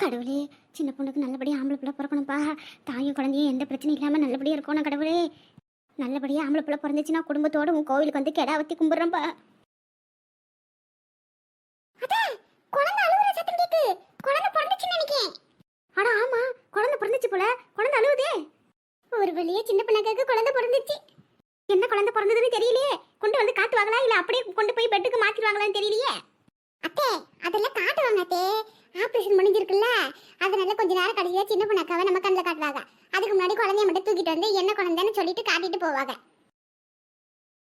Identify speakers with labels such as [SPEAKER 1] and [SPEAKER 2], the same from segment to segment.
[SPEAKER 1] கடவுளே, சின்ன பொண்ணுக்கு நல்லபடியாக ஆம்பளை பிள்ளை பிறக்கணும்ப்பா. தாயும் குழந்தையும் எந்த பிரச்சனையும் இல்லாமல் நல்லபடியாக இருக்கணும் கடவுளே. நல்லபடியாக ஆம்பளை பிள்ளை பிறந்துச்சுன்னா குடும்பத்தோடு உன் கோவிலுக்கு வந்து கெடா வத்தி கும்பிட்றேன்ப்பா. அடா ஆமா, குழந்தை பிறந்துச்சு போல. குழந்தை அழுவுதே. ஒரு வழியே சின்ன பொண்ணுக்கு குழந்தை பிறந்துச்சு. என்ன குழந்தை பிறந்ததுன்னு தெரியலையே. கொண்டு வந்து காட்டுவாங்களா இல்ல அப்படியே கொண்டு போய் பெட்டுக்கு மாத்திடுவாங்களான்னு தெரியலையே. அத்தே, அதெல்லாம் காட்டுவாங்க அத்தே. ஆபரேஷன் முடிஞ்சிருக்குல்ல, அதனால கொஞ்ச நேரம் கழிச்சு சின்ன பொண்ணாக்காவை நம்ம கண்ணில் காட்டுவாங்க. அதுக்கு முன்னாடி குழந்தைய மட்டும் தூக்கிட்டு வந்து என்ன குழந்தைன்னு சொல்லிட்டு காட்டிட்டு போவாங்க.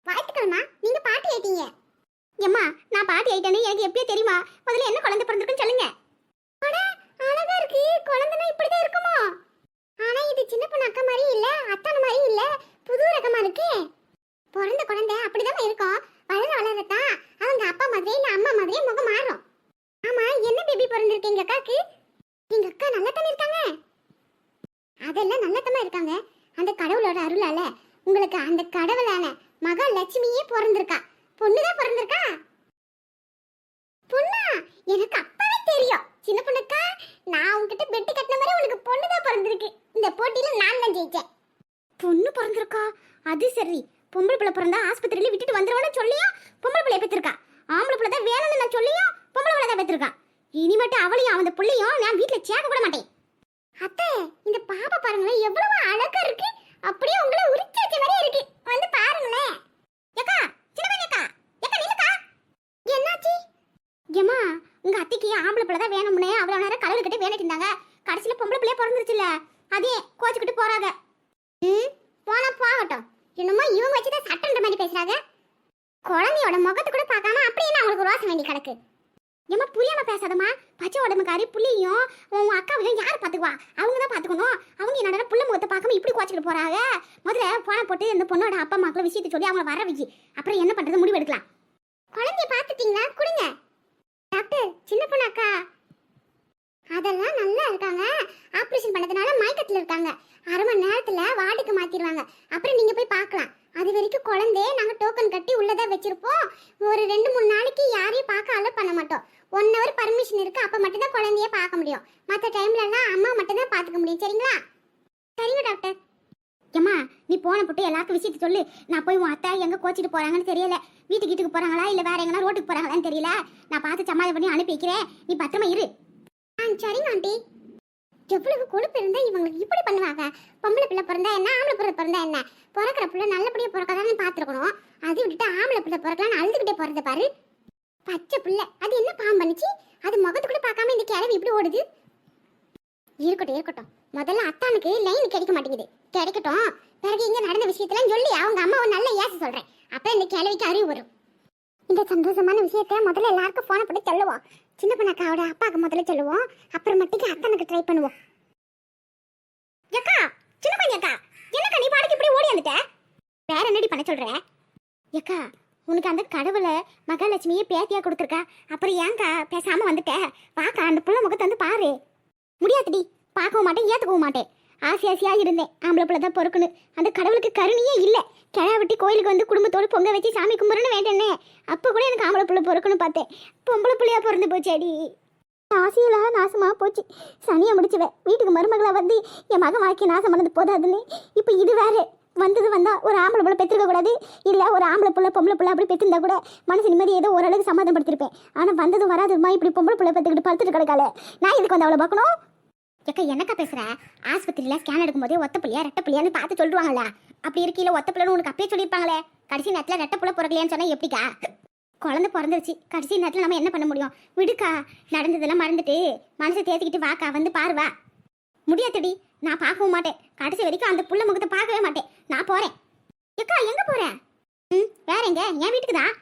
[SPEAKER 1] வாழ்த்துக்கள்மா, நீங்க பாட்டி ஆயிட்டீங்க. ஏம்மா, நான் பாட்டி ஆயிட்டேன்னு எனக்கு எப்பயே தெரியுமா? முதல்ல என்ன குழந்தை பிறந்திருக்குன்னு சொல்லுங்க. அழகா இருக்கு. குழந்தைனா இப்படிதான் இருக்குமோ? ஆனா இது சின்ன பொண்ணு அக்கா மாதிரி இல்ல, அத்தான மாதிரி இல்ல, புது ரகமா இருக்கு. பிறந்த குழந்தை அப்படிதான் இருக்கும். வளர வளரத்தான் அவங்க அப்பா மாதிரி இல்ல அம்மா மாதிரி முகம் மாறும். ஆமா, என்ன பேபி பிறந்திருக்கு எங்க அக்காக்கு? எங்க அக்கா நல்லதானே இருக்காங்க? அதெல்லாம் நல்லதமா இருக்காங்க. அந்த கடவுளோட அருளால உங்களுக்கு அந்த கடவுளான மகாலட்சுமியே பிறந்திருக்கா. பொண்ணுதான் பிறந்திருக்கா. பொண்ணா? எனக்கு அப்பவே தெரியும். சின்ன பொண்ணுக்கா, நான் உன்கிட்ட பெட்டு கட்டின மாதிரி உனக்கு பொண்ணுதான் பிறந்திருக்கு. இந்த போட்டியில நான் தான் ஜெயிச்சேன். பொண்ணு பிறந்திருக்கா? அது சரி. பொம்பளை பிள்ளை பிறந்தா ஆஸ்பத்திரியில விட்டுட்டு வந்துருவோன்னு சொல்லியா பொம்பளை பிள்ளைய பெற்றிருக்கா. ஆம்பளை பிள்ளை தான் வேணும்னு நான் சொல்லியும் பொம்பளை பிள்ளை தான் பெற்றிருக்கா. இனிமேட்டு அவளையும் அந்த பிள்ளையும் நான் வீட்டுல சேர்க்க கூட மாட்டேன். அத்தை, இந்த பாப்பா பாருங்களேன், எவ்வளவு அழகா இருக்கு. அப்படியே உங்களை உரிச்சு வச்ச மாதிரியே இருக்கு. வந்து பாருங்களேன். ஏக்கா, சின்ன ஏக்கா, ஏக்கா நில்லுக்கா. என்னாச்சு? ஏமா, உங்க அத்தைக்கு ஆம்பளை பிள்ளை தான் வேணும்னே அவ்வளவு நேரம் கடவுள் கிட்ட வேண்டிட்டு இருந்தாங்க. கடைசியில பொம்பளை பிள்ளைய பிறந்துருச்சுல்ல, அதே கோச்சுக்கிட்டு போறாங்க. போனா போகட்டும். என்னமோ இவங்க வச்சுதான் சட்டன்ற மாதிரி பேசுறாங்க. குழந்தையோட முகத்தை கூட பார்க்காம அப்படியே அவங்களுக்கு ரோச வேண்டி கிடக்கு. ஏமா புரியாம பேசாதம்மா. பச்சை உடம்புக்காரி புள்ளியும் உன் அக்காவையும் யார் பாத்துக்குவா? அவங்க தான் பாத்துக்கணும். அவங்க என்னோட புள்ள முகத்தை பார்க்காம இப்படி கோச்சிக்கிட்டு போறாங்க. முதல்ல போன போட்டு இந்த பொண்ணோட அப்பா அம்மாக்களை விஷயத்தை சொல்லி அவங்க வர வைக்கி. அப்புறம் என்ன பண்றது முடிவு எடுக்கலாம். குழந்தைய பாத்துட்டீங்களா? கொடுங்க டாக்டர். சின்ன பொண்ணு அக்கா அதெல்லாம் நல்லா இருக்காங்க. ஆபரேஷன் பண்ணதுனால மயக்கத்துல இருக்காங்க. அரை மணி நேரத்துல வார்டுக்கு மாத்திடுவாங்க. அப்புறம் நீங்க போய் பார்க்கலாம். அது வரைக்கும் குழந்தைய நாங்க டோக்கன் கட்டி உள்ளதா வச்சிருப்போம். ஒரு 2-3 நாளைக்கு யாரையும் பார்க்க அலோ பண்ண மாட்டோம். 1 hour பர்மிஷன் இருக்கு. அப்ப மட்டும் தான் குழந்தைய பார்க்க முடியும். மற்ற டைம்ல எல்லாம் அம்மா மட்டும் தான் பாத்துக்க முடியும். சரிங்களா? சரிங்க டாக்டர். ஏம்மா, நீ போன போட்டு எல்லாருக்கும் விஷயத்தை சொல்லு. நான் போய் உன் அத்தை எங்க கோச்சிட்டு போறாங்கன்னு தெரியல. வீட்டுக்கு போறாங்களா இல்ல வேற எங்கன்னா ரோட்டுக்கு போறாங்களான்னு தெரியல. நான் பார்த்து சமாளம் பண்ணி அனுப்பி வைக்கிறேன். நீ பத்திரமா இரு. சரிங்க ஆண்டி. எவ்வளவு கொழுப்பு இருந்தா இவங்களுக்கு இப்படி பண்ணுவாங்க? பொம்பளை பிள்ளை பிறந்தா என்ன, ஆம்பளை பிள்ளை பிறந்தா என்ன? பிறக்கிற பிள்ளை நல்லபடியா பிறக்காதானே பாத்துருக்கணும். அது விட்டுட்டு ஆம்பளை பிள்ளை பிறக்கலான்னு அழுதுகிட்டே பிறந்த பாரு. பச்சை பிள்ளை அது என்ன பாம்பு பண்ணிச்சு? அது முகத்து கூட பார்க்காம இந்த கிழவி இப்படி ஓடுது. இருக்கட்டும். முதல்ல அத்தானுக்கு லைன் கிடைக்க மாட்டேங்குது. கிடைக்கட்டும். பிறகு இங்க நடந்த விஷயத்தெல்லாம் சொல்லி அவங்க அம்மாவை நல்ல ஏச சொல்றேன். அப்ப இந்த கிழவிக்கு அறிவு வரும். இந்த சந்தோஷமான விஷயத்த முதல்ல எல்லாருக்கும் போன போட்டு சொல்லுவோம். சின்ன பொண்ணாக்காவோட அப்பாவுக்கு முதல்ல சொல்லுவோம். அப்புறம் மட்டும் அத்தனுக்கு ட்ரை பண்ணுவோம். ஏக்கா, சின்ன பையக்கா, என்னக்கா நீ பாட்டுக்கு இப்படி ஓடி வந்துட்ட? வேற என்னடி பண்ண சொல்ற? ஏக்கா, உனக்கு அந்த கடவுளை மகாலட்சுமியே பேத்தியா கொடுத்துருக்கா. அப்புறம் ஏங்கா பேசாம வந்துட்ட? வாக்கா, அந்த புள்ள முகத்தை வந்து பாரு. முடியாதுடி, பார்க்கவும் மாட்டேன், ஏத்துக்கவும் மாட்டேன். ஆசையா இருந்தேன் ஆம்பளை பிள்ளை தான் பொறுக்குன்னு. அந்த கடவுளுக்கு கருணையே இல்லை. கிழா வெட்டி கோயிலுக்கு வந்து குடும்பத்தோடு பொங்க வச்சு சாமி கும்பிட்றன்னு வேண்டேனே. அப்போ கூட எனக்கு ஆம்பளை பிள்ளை பொறுக்குன்னு பார்த்தேன். பொம்பளை பிள்ளையா பிறந்து போச்சு. அடி ஆசையெல்லாம் நாசமாக போச்சு. சனியை முடிச்சுவேன். வீட்டுக்கு மருமகளாக வந்து என் மகன் வாழ்க்கை நாசம் பண்ணது போதாதுன்னு இப்போ இது வேறு வந்தா ஒரு ஆம்பளை பிள்ளை பெற்றுக்க கூடாது. இல்லை ஒரு ஆம்பளை பிள்ளை பொம்பளை பிள்ளை அப்படி பெற்றிருந்தா கூட மனசு நிம்மதி ஏதோ ஓரளவுக்கு சமாதானப்படுத்திருப்பேன். ஆனால் வந்ததும் வராதுமா இப்படி பொம்பளை பிள்ளை பெற்றுக்கிட்டு பழுத்துட்டு கிடக்கால. நான் இதுக்கு வந்து அவளை பார்க்கணும். ஏக்கா, என்னக்கா பேசுற? ஆஸ்பத்திரியில் ஸ்கேன் எடுக்கும்போதே ஒத்த பிள்ளையா ரெட்ட பிள்ளையான்னு பார்த்து சொல்லுவாங்களா? அப்படி இருக்கையில ஒத்த பிள்ளைன்னு உனக்கு அப்பயே சொல்லியிருப்பாங்களே. கடைசி நேரத்தில் ரெட்ட பிள்ளை பிறக்கலையான்னு சொன்னா எப்படிக்கா? குழந்தை பிறந்துருச்சு. கடைசி நேரத்தில் நம்ம என்ன பண்ண முடியும்? விடுக்கா, நடந்ததெல்லாம் மறந்துட்டு மனசை தேத்திக்கிட்டு வாக்கா, வந்து பாருவா. முடியாதுடி, நான் பார்க்கவும் மாட்டேன். கடைசி வரைக்கும் அந்த புள்ள முகத்தை பார்க்கவே மாட்டேன். நான் போறேன். ஏக்கா, எங்க போற? வேற எங்க? என் வீட்டுக்கு தான்.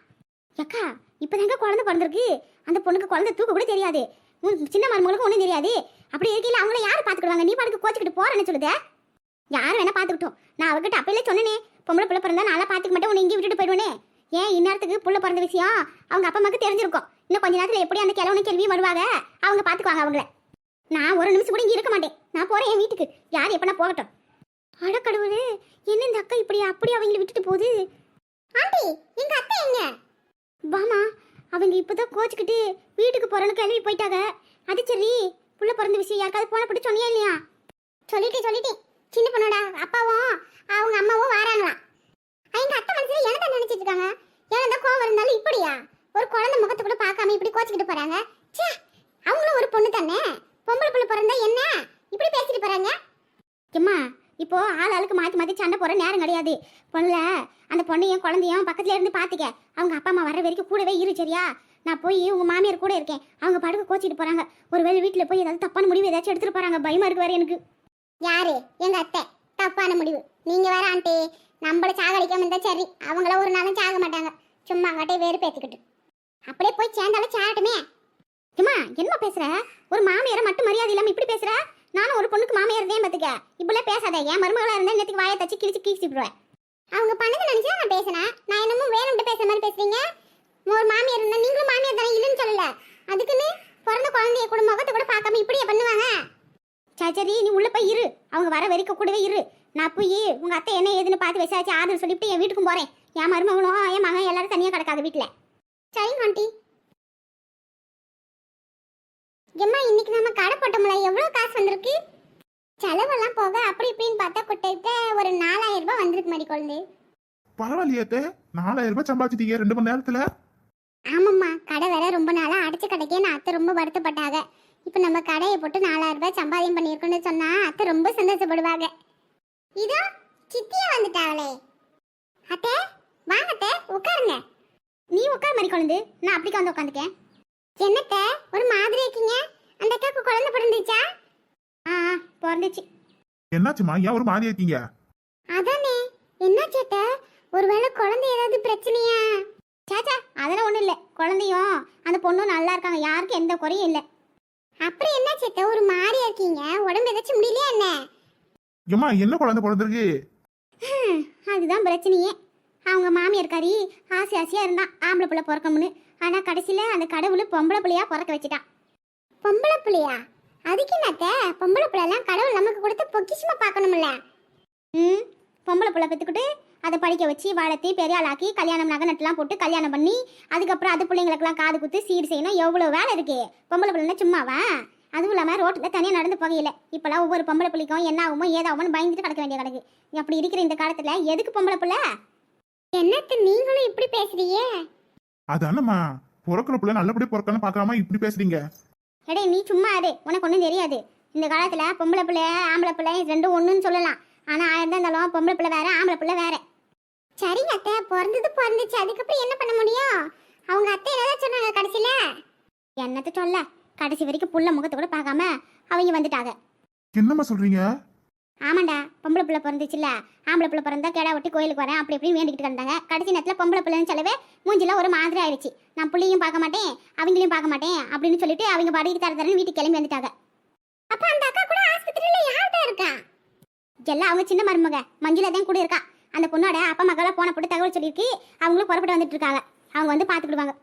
[SPEAKER 1] ஏக்கா, இப்போதாங்க குழந்தை பிறந்திருக்கு. அந்த பொண்ணுக்கு குழந்தை தூக்க கூட தெரியாது. சின்ன மருமகளுக்கு ஒன்றும் தெரியாது. அப்படி இருக்கையில அவங்கள யார் பார்த்துக்கிடுவாங்க? நீ பாட்டுக்கு கோச்சிக்கிட்டு போறேன்னு சொல்லுத. யார் வேணா பார்த்துக்கிட்டோம். நான் அவகிட்ட அப்பையில சொன்னேனே, பொம்பளை பிள்ளை பிறந்தா நல்லா பார்த்துக்க மாட்டேன், உன்னை இங்கே விட்டுட்டு போயிடுவேனே. ஏன் இந்நேரத்துக்கு புள்ள பிறந்த விஷயம் அவங்க அப்பா அம்மாக்கு தெரிஞ்சிருக்கும். இன்னும் கொஞ்ச நேரத்தில் எப்படி அந்த கிழவனு கேள்வியும் வருவாங்க. அவங்க பார்த்துக்குவாங்க அவங்கள. நான் ஒரு நிமிஷம் கூட இங்கே இருக்க மாட்டேன். நான் போறேன் என் வீட்டுக்கு. யார் எப்பனா போகட்டும். அட கடவுளே, என்ன இந்த அக்கா இப்படி அப்படி அவங்களை விட்டுட்டு போகுது? ஆண்டி, எங்க அத்தை எங்க? வாமா, அவங்க இப்போதான் கோச்சிக்கிட்டு வீட்டுக்கு போறேன்னு கிளம்பி போயிட்டாங்க. அது சரி, புள்ள பிறந்த விஷயம் யாருக்காவது போன போட்டு சொன்னியா இல்லையா? சொல்லிட்டேன். சின்ன பொண்ணோட அப்பாவும் அவங்க அம்மாவும் வராங்களாம். எங்க அத்தை மனசுல என்னதான் நினைச்சிட்டு இருக்காங்க? என்னதான் கோவம் இருந்தாலும் இப்படியா ஒரு குழந்தை முகத்தை கூட பார்க்காம இப்படி கோச்சிக்கிட்டு போறாங்க? ச்சே, அவங்களும் ஒரு பொண்ணு தானே. பொம்பளை புள்ள பிறந்தா என்ன இப்படி பேசிட்டு போறாங்க? அம்மா, இப்போ ஆளுக்கு மாத்தி சண்டை போற நேரம் கிடையாது. பொண்ணுல அந்த பொண்ணையும் குழந்தையும் பக்கத்துல இருந்து பாத்துக்க. அவங்க அப்பா அம்மா வர வரைக்கும் கூடவே இரு, சரியா? நான் போய் உங்க மாமியார் கூட இருக்கேன். அவங்க படுக்க கோச்சிட்டு போறாங்க. ஒருவேளை வீட்டுல போய் ஏதாவது தப்பான முடிவு ஏதாச்சும் எடுத்துட்டு போறாங்க. பயமா இருக்கு வேற எனக்கு. யாரு? எங்க அத்தை. தப்பான முடிவு நீங்க வேற ஆண்டி. நம்மள சாகடிக்காம இருந்தா சரி. அவங்கள ஒரு நாளும் சாக மாட்டாங்க. சும்மா அங்கட்டே வேறு பேத்துக்கிட்டு அப்படியே போய் சேர்ந்தாலும் சாகட்டுமே. சும்மா என்ன பேசுற? ஒரு மாமியாரை மட்டும் மரியாதை இல்லாம இப்படி பேசுற? நானும் ஒரு பொண்ணுக்கு மாமியார் தான் பாத்துக்க. இப்படிலாம் பேசாத. என் மருமகளா இருந்தா நேற்றுக்கு வாயை தச்சு கிழிச்சு விடுவேன். அவங்க பண்ணது நினைச்சா நான் பேசினேன். நான் என்னமோ வேணும்ட்டு பேசுற மாதிரி பேசுறீங்க. ஒரு மாமியார் இருந்தா நீங்களும் மாமியார் தானே, இல்லைன்னு சொல்லல. அதுக்குன்னு பிறந்த குழந்தைய கூட முகத்தை கூட பார்க்காம இப்படியே பண்ணுவாங்க? சரி, நீ உள்ள போய் இரு. அவங்க வர வரைக்கும் கூடவே இரு. நான் போய் உங்க அத்தை என்ன ஏதுன்னு பார்த்து விசாரிச்சு ஆதரவு சொல்லிட்டு என் வீட்டுக்கும் போறேன். என் மருமகளும் என் மகன் எல்லாரும் தனியா கிடக்காத வீட்டுல. சரிங்க ஆண்டி. எம்மா, இன்னைக்கு நம்ம கடை போட்டோம்ல, எவ்வளவு காசு வந்திருக்கு? செலவெல்லாம் போக அப்படி இப்படின்னு பார்த்தா கிட்ட ஒரு 4000 ரூபாய் வந்திருக்கு மாதிரி குழந்தை.
[SPEAKER 2] பரவாயில்லையே, 4000 ரூபாய் சம்பாதிச்சிட்டீங்க 2 மணி நேரத்துல.
[SPEAKER 1] ஆமாம்மா, கடை வேற ரொம்ப நாளா அடைச்ச கடைக்கே நான் அத்தை ரொம்ப வருத்தப்பட்டாங்க. இப்போ நம்ம கடையை போட்டு 4000 ரூபாய் சம்பாதியம் பண்ணியிருக்கோன்னு சொன்னா அத்தை ரொம்ப சந்தோஷப்படுவாங்க. இதோ சித்தியா வந்துட்டாங்களே. அத்தை வாங்க அத்தை, உட்காருங்க. நீ உட்கார மாதிரி குழந்தை, நான் அப்படிக்கா வந்து உட்காந்துக்கேன். என்னத்த ஒரு மாதிரி இருக்கீங்க? அந்த அக்காவுக்கு குழந்தை பிறந்துச்சா? பிறந்துச்சு.
[SPEAKER 2] என்னாச்சுமா, ஏன் ஒரு மாதிரி இருக்கீங்க?
[SPEAKER 1] அதானே, என்னாச்சு அத்தை? ஒருவேளை குழந்தை ஏதாவது பிரச்சனையா? சாச்சா, அதெல்லாம் ஒண்ணும் இல்ல. குழந்தையும் அந்த பொண்ணும் நல்லா இருக்காங்க. யாருக்கும் எந்த குறையும் இல்ல. அப்புறம் என்ன சேத்த ஒரு மாதிரியா இருக்கீங்க? உடம்பு ஏதாச்சும் முடியலையா என்ன?
[SPEAKER 2] ஏமா, என்ன குழந்தை பிறந்திருக்கு?
[SPEAKER 1] அதுதான் பிரச்சனையே. அவங்க மாமியார் காரி ஆசையா இருந்தான் ஆம்பளை பிள்ளை பிறக்கணும்னு. ஆனா கடைசியில அந்த கடவுள் பொம்பளை பிள்ளையா பிறக்க வச்சுட்டான். பொம்பளை பிள்ளையா? அதுக்கு என்னத்த? பொம்பளை பிள்ளை எல்லாம் கடவுள் நமக்கு கொடுத்து பொக்கிஷமா பார்க்கணும்ல. பொம்பளை பிள்ளை பெற்றுக்கிட்டு அதை படிக்க வச்சு வளர்த்தி பெரிய ஆளாக்கி கல்யாணம் நகை நட்டுலாம் போட்டு கல்யாணம் பண்ணி அதுக்கப்புறம் அது பிள்ளைங்களுக்கெல்லாம் காது குத்து சீர் செய்யணும். எவ்வளோ வேலை இருக்கு. பொம்பளை பிள்ளைன்னா சும்மாவா? அதுவும் இல்லாமல் ரோட்டில் தனியாக நடந்து போகையில. இப்போலாம் ஒவ்வொரு பொம்பளை பிள்ளைக்கும் என்ன ஆகுமோ ஏதாகுமோன்னு பயந்துட்டு கிடக்க வேண்டிய கிடக்கு. அப்படி இருக்கிற இந்த காலத்தில் எதுக்கு பொம்பளை பிள்ளை? என்னத்த நீங்களும் இப்படி பேசுறீங்க?
[SPEAKER 2] அதானம்மா, பிறக்கிற பிள்ளை நல்லபடியா பிறக்கணும் பார்க்காம இப்படி பேசுறீங்க.
[SPEAKER 1] எடே நீ சும்மா இரு, உனக்கு ஒன்றும் தெரியாது. இந்த காலத்தில் பொம்பளை பிள்ளை ஆம்பளை பிள்ளை ரெண்டும் ஒன்றுன்னு சொல்லலாம். ஆனால் 1000 தான் இருந்தாலும் பொம்பளை பிள்ளை வேற ஆம்பளை பிள்ளை வேற. சரிங்க அத்தை, பிறந்துச்சு. அதுக்கப்புறம் என்ன பண்ண முடியும்? அவங்க அத்தை என்னதான் சொன்னாங்க கடைசியில? என்னத்த சொல்ல, கடைசி வரைக்கும் புள்ள முகத்தை கூட பார்க்காம அவங்க வந்துட்டாங்க.
[SPEAKER 2] என்னம்மா சொல்றீங்க?
[SPEAKER 1] ஆமாண்டா, பொம்பளை பிள்ளை பிறந்துச்சுல்ல. ஆம்பளை பிள்ளை பிறந்தா கேடா ஒட்டி கோயிலுக்கு வரேன் அப்படி இப்படின்னு வேண்டிக்கிட்டு கிடந்தாங்க. கடைசி நேரத்தில் பொம்பளை பிள்ளைன்னு சொல்லவே மூஞ்சில ஒரு மாதிரி ஆயிடுச்சு. நான் பிள்ளையும் பார்க்க மாட்டேன் அவங்களையும் பார்க்க மாட்டேன் அப்படின்னு சொல்லிட்டு அவங்க பாடிக்கு தரன்னு வீட்டுக்கு கிளம்பி வந்துட்டாங்க. அப்ப அந்த அக்கா கூட ஆஸ்பத்திரியில யார் தான் இருக்கா? எல்லாம் அவங்க சின்ன மருமக மஞ்சுளா தான் கூட இருக்கா. அந்த பொண்ணோட அப்பா மகளா போன போட்டு தகவல் சொல்லியிருக்கு. அவங்களும் புறப்பட்டு வந்துட்டு இருக்காங்க. அவங்க வந்து பார்த்துக்கிடுவாங்க.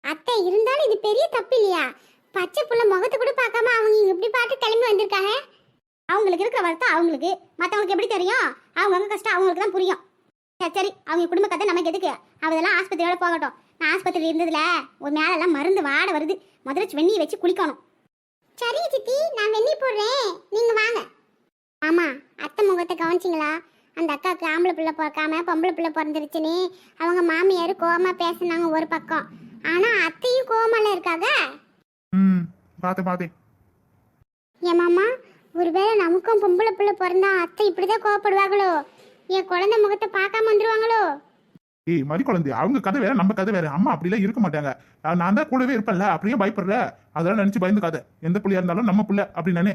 [SPEAKER 1] அத்தை இருந்தாலும் இது பெரிய தப்பு இல்லையா? பச்சை புள்ள முகத்தை கூட பார்க்காம அவங்க இப்படி பார்த்து கிளம்பி வந்திருக்காங்க. அவங்களுக்கு இருக்கிற வருத்தம் அவங்களுக்கு, மற்றவங்களுக்கு எப்படி தெரியும்? அவங்க கஷ்டம் அவங்களுக்கு தான் புரியும். சரி, அவங்க குடும்ப கதை நமக்கு எதுக்கு? அவதெல்லாம் ஆஸ்பத்திரியோட போகட்டும். நான் ஆஸ்பத்திரி இருந்ததுல ஒரு மேலெல்லாம் மருந்து வாட வருது. முதல்ல வெந்நீர் வச்சு குளிக்கணும். சரி சித்தி, நான் வெந்நீர் போடுறேன், நீங்க வாங்க. ஆமா, அத்தை முகத்தை கவனிச்சிங்களா? அந்த அக்காவுக்கு ஆம்பளை பிள்ளை பிறக்காம பொம்பளை பிள்ளை பிறந்துருச்சுன்னு அவங்க மாமியார் கோவமா பேசினாங்க ஒரு பக்கம். ஆனா அத்தையும் கோவமால இருக்காங்க.
[SPEAKER 2] பார்த்தேன்.
[SPEAKER 1] என் மாமா, ஒருவேளை நமக்கும் பொம்பளை பிள்ளை பிறந்தா அத்தை இப்படிதான் கோவப்படுவாங்களோ? என் குழந்தை முகத்தை பார்க்காம வந்துருவாங்களோ?
[SPEAKER 2] ஏய் மறி குழந்தை, அவங்க கதை வேற நம்ம கதை வேற. அம்மா அப்படிலாம் இருக்க மாட்டாங்க. நான் தான் கூடவே இருப்பேன்ல, அப்படியே பயப்படுற. அதெல்லாம் நினைச்சு பயந்துக்காத. எந்த பிள்ளையா இருந்தாலும் நம்ம பிள்ளை அப்படி நானே